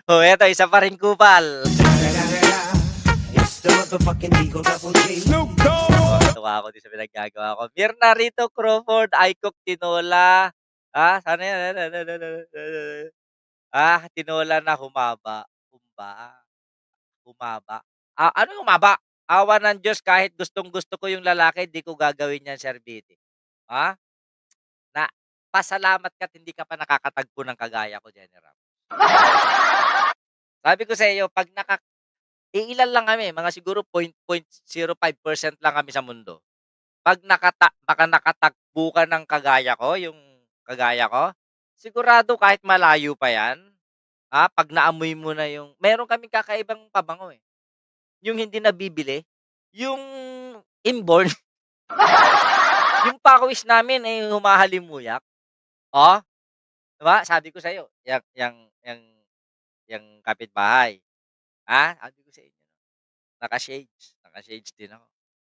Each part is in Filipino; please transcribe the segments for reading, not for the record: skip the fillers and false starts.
Oh, eto isa pa rin kupal. It's the motherfucking Eagle Double G. Snoop Dogg! Tuwa ako din sa pinaggagawa ko. Mirna Rito Crawford, I cook tinola. Sana yan? Tinola na humaba. Humaba. Ano humaba? Awa ng Diyos, kahit gustong-gusto ko yung lalaki, di ko gagawin yan, Sir Viti. Ha? Na, pasalamat ka't hindi ka pa nakakatagpo ng kagaya ko, General. Sabi ko sa iyo, pag iilan lang kami, mga siguro 0.05% lang kami sa mundo. Pag baka nakatagpo ka ng kagaya ko, yung kagaya ko, sigurado kahit malayo pa yan, pag naamoy mo na yung, meron kaming kakaibang pabango eh. Yung hindi nabibili, yung inborn, yung pawis namin ay humahalimuyak. Oh, diba? Sabi ko sa iyo, yang kapitbahay. Sabi ko sa inyo, naka-shades din ako.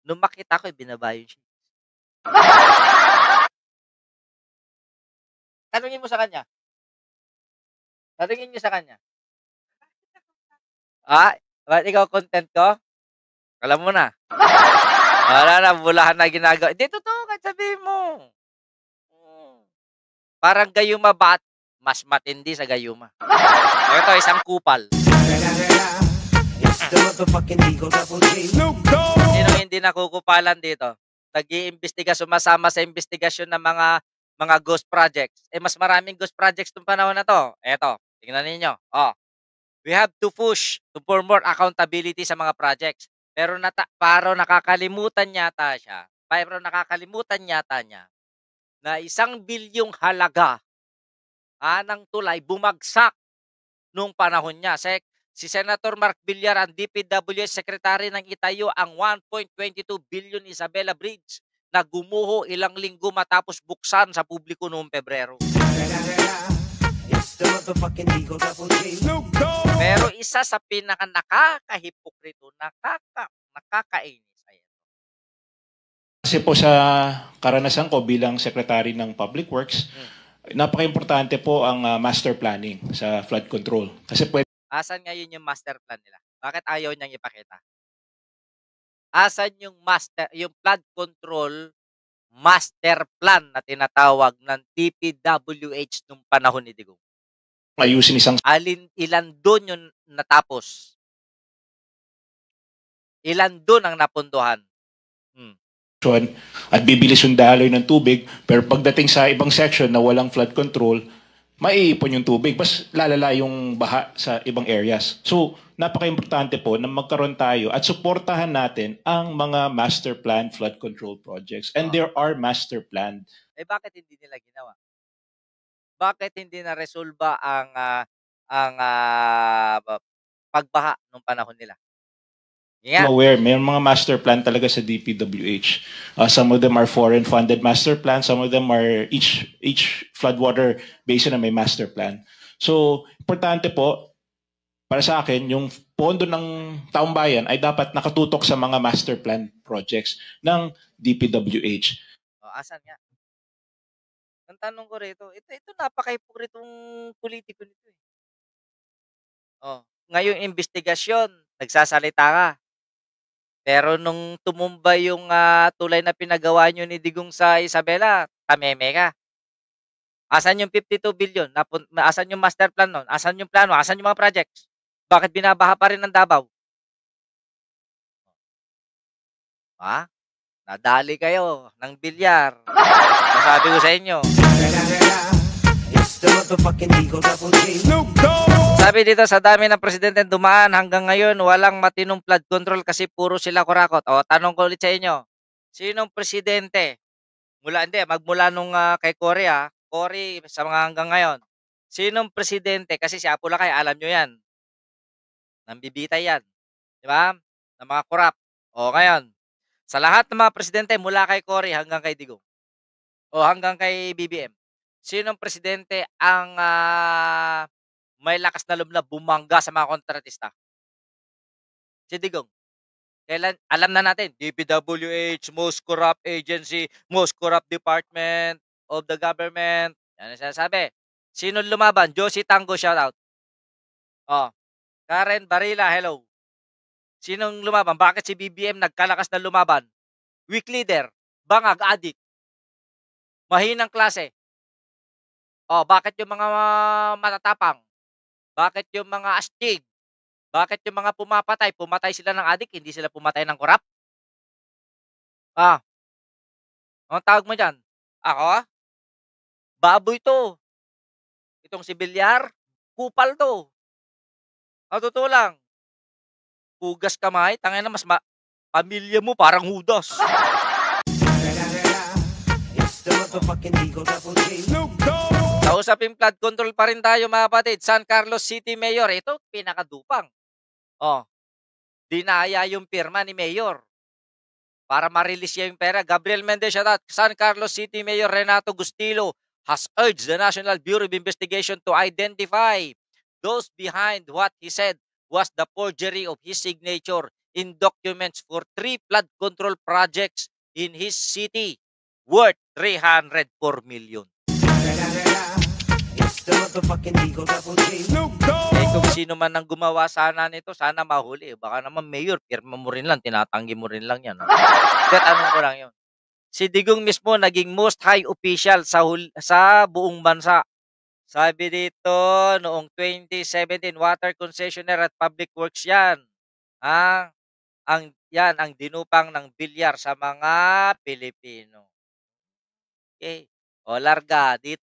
Nung makita ko, binaba yung shades. Tanungin mo sa kanya. Tanungin niyo sa kanya. Ba't ikaw content ko? Alam mo na. Wala na, bulahan na ginagawa. Hindi, totoo, kahit sabihin mo. Parang gayuma ba mas matindi sa gayuma. Ito, isang kupal. It's the motherfucking Eagle Double G. Snoop Dogg! Sino hindi nakukupalan dito? Nag-iimbestiga, sumasama sa investigasyon ng mga ghost projects. Mas maraming ghost projects tong panahon na to. Eto, tingnan ninyo. We have to push for more accountability sa mga projects. Pero nakakalimutan yata niya na 1 bilyong halaga ng tulay bumagsak nung panahon niya. Si Senator Mark Villar, ang DPWH Secretary ng itayo ang 1.22 billion Isabela Bridge na gumuho ilang linggo matapos buksan sa publiko noong Pebrero. It's the motherfucking Eagle Double G. Snoop Dogg! Pero isa sa nakakahipokrito, nakakainis. Kasi po sa karanasan ko bilang Secretary ng Public Works, napaka-importante po ang master planning sa flood control. Kasi pwede. Asan ngayon yung master plan nila? Bakit ayaw niyang ipakita? Asan yung flood control master plan na tinatawag ng DPWH nung panahon ni Digong? Ayusin isang. Ilan doon yung natapos? Ilan doon ang napunduhan? At bibilis yung daloy ng tubig, pero pagdating sa ibang section na walang flood control, maiipon yung tubig, mas lalala yung baha sa ibang areas. So, napaka-importante po na magkaroon tayo at suportahan natin ang mga master plan flood control projects. And there are master plan. Bakit hindi nila ginawa? Bakit hindi na-resolba ang pagbaha nung panahon nila? I'm aware, may mga master plan talaga sa DPWH. Some of them are foreign funded master plan, some of them are each floodwater basin na may master plan. So, importante po para sa akin, yung pondo ng taong bayan ay dapat nakatutok sa mga master plan projects ng DPWH. Asan nga? Ang tanong ko rito, ito napaka-hipokritong politiko nito eh. Ngayong investigasyon, nagsasalita ka. Pero nung tumumba yung tulay na pinagawa nyo ni Digong sa Isabela, tameme ka. Asan yung 52 billion? Asan yung master plan nun? Asan yung plano? Asan yung mga projects? Bakit binabaha pa rin ng Davao? Nadali kayo ng bilyar. Sabi ko sa inyo. It's the motherfucking Eagle Double G. Snoop Dogg! Sabi dito, sa dami ng presidente dumaan hanggang ngayon, walang matinong flood control kasi puro sila kurakot. Tanong ko ulit sa inyo, sinong presidente? Magmula nung kay Cory Cory sa mga hanggang ngayon. Sinong presidente? Kasi si Apo Lakay, alam nyo yan. Nambibitay yan. Di ba? Ng mga kurap. Ngayon, sa lahat ng mga presidente, mula kay Cory hanggang kay Digong, hanggang kay BBM, sinong presidente ang may lakas na loob na bumangga sa mga kontratista? Si Digong. Kailan? Alam na natin, DPWH, most corrupt agency, most corrupt department of the government. Yan ang sinasabi. Sino lumaban? Josie Tango, shout out. Oh, Karen Barila, hello. Sinong lumaban? Bakit si BBM nagkalakas na lumaban? Weak leader, bangag, adik, mahinang klase. Oh, bakit yung mga matatapang? Bakit yung mga astig? Bakit yung mga pumatay sila ng adik, hindi sila pumatay ng korap? Ah, anong tawag mo diyan? Ako? Baboy 'to. Itong si Bilyar, kupal 'to. Sa totoo lang, hugas kamay, tangina mas pamilya mo parang Judas. It's the motherfucking Eagle Double G. Sa usaping flood control pa rin tayo mga kapatid. San Carlos City Mayor, ito pinakadupang. Oh, dinaya yung pirma ni Mayor para ma-release niya yung pera. Gabriel Mendez, shout out. San Carlos City Mayor Renato Gustilo has urged the National Bureau of Investigation to identify those behind what he said was the forgery of his signature in documents for 3 flood control projects in his city worth 304 million. It's the motherfucking Eagle Double G. Eh, kung sino man ang gumawa sana nito, sana mahuli. Baka naman mayor, pirma mo rin lang, tinatanggi mo rin lang yan. Kaya tanong ko lang yun. Si Digong mismo naging most high official sa buong bansa. Sabi dito, noong 2017, water concessionaire at public works yan. Yan ang dinupang ng bilyar sa mga Pilipino. Okay. O larga, dito